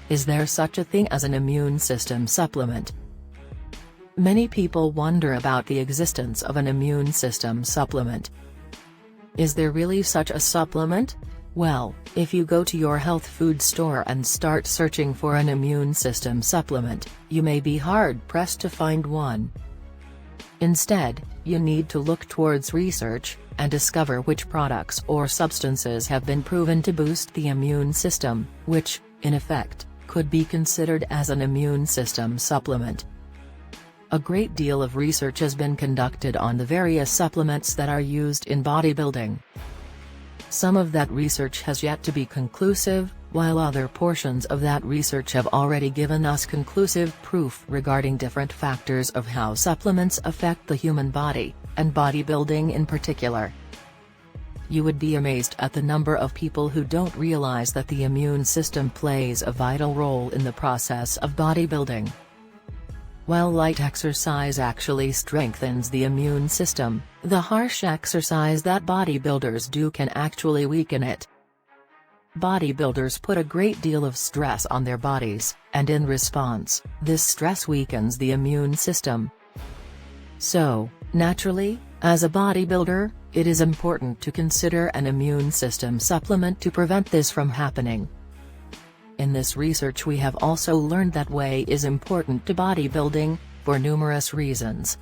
Is there such a thing as an immune system supplement? Many people wonder about the existence of an immune system supplement. Is there really such a supplement? Well, if you go to your health food store and start searching for an immune system supplement, you may be hard-pressed to find one. Instead, you need to look towards research, and discover which products or substances have been proven to boost the immune system, which, in effect, could be considered as an immune system supplement. A great deal of research has been conducted on the various supplements that are used in bodybuilding. Some of that research has yet to be conclusive, while other portions of that research have already given us conclusive proof regarding different factors of how supplements affect the human body, and bodybuilding in particular. You would be amazed at the number of people who don't realize that the immune system plays a vital role in the process of bodybuilding. While light exercise actually strengthens the immune system, the harsh exercise that bodybuilders do can actually weaken it. Bodybuilders put a great deal of stress on their bodies, and in response, this stress weakens the immune system. So, naturally, as a bodybuilder, it is important to consider an immune system supplement to prevent this from happening. In this research we have also learned that whey is important to bodybuilding, for numerous reasons.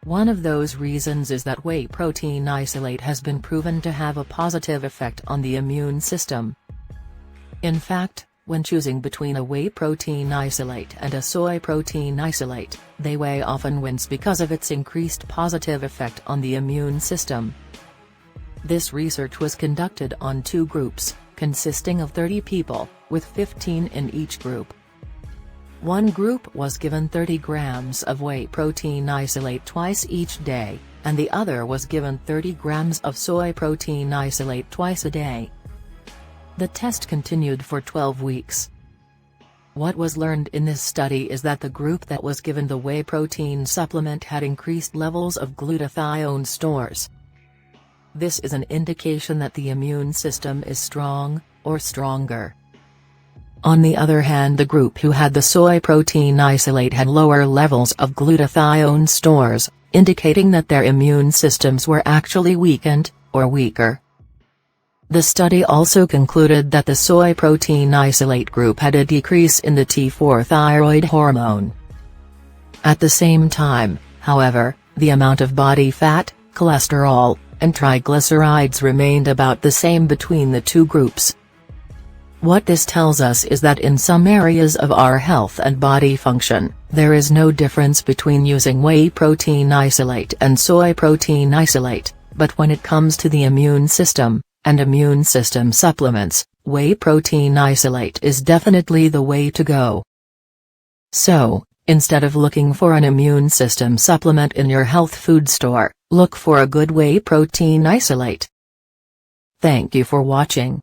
One of those reasons is that whey protein isolate has been proven to have a positive effect on the immune system. In fact, when choosing between a whey protein isolate and a soy protein isolate, the whey often wins because of its increased positive effect on the immune system. This research was conducted on 2 groups, consisting of 30 people, with 15 in each group. One group was given 30 grams of whey protein isolate twice each day, and the other was given 30 grams of soy protein isolate twice a day. The test continued for 12 weeks. What was learned in this study is that the group that was given the whey protein supplement had increased levels of glutathione stores. This is an indication that the immune system is strong, or stronger. On the other hand, the group who had the soy protein isolate had lower levels of glutathione stores, indicating that their immune systems were actually weakened, or weaker. The study also concluded that the soy protein isolate group had a decrease in the T4 thyroid hormone. At the same time, however, the amount of body fat, cholesterol, and triglycerides remained about the same between the 2 groups. What this tells us is that in some areas of our health and body function, there is no difference between using whey protein isolate and soy protein isolate, but when it comes to the immune system, and immune system supplements, whey protein isolate is definitely the way to go. So, instead of looking for an immune system supplement in your health food store, look for a good whey protein isolate. Thank you for watching.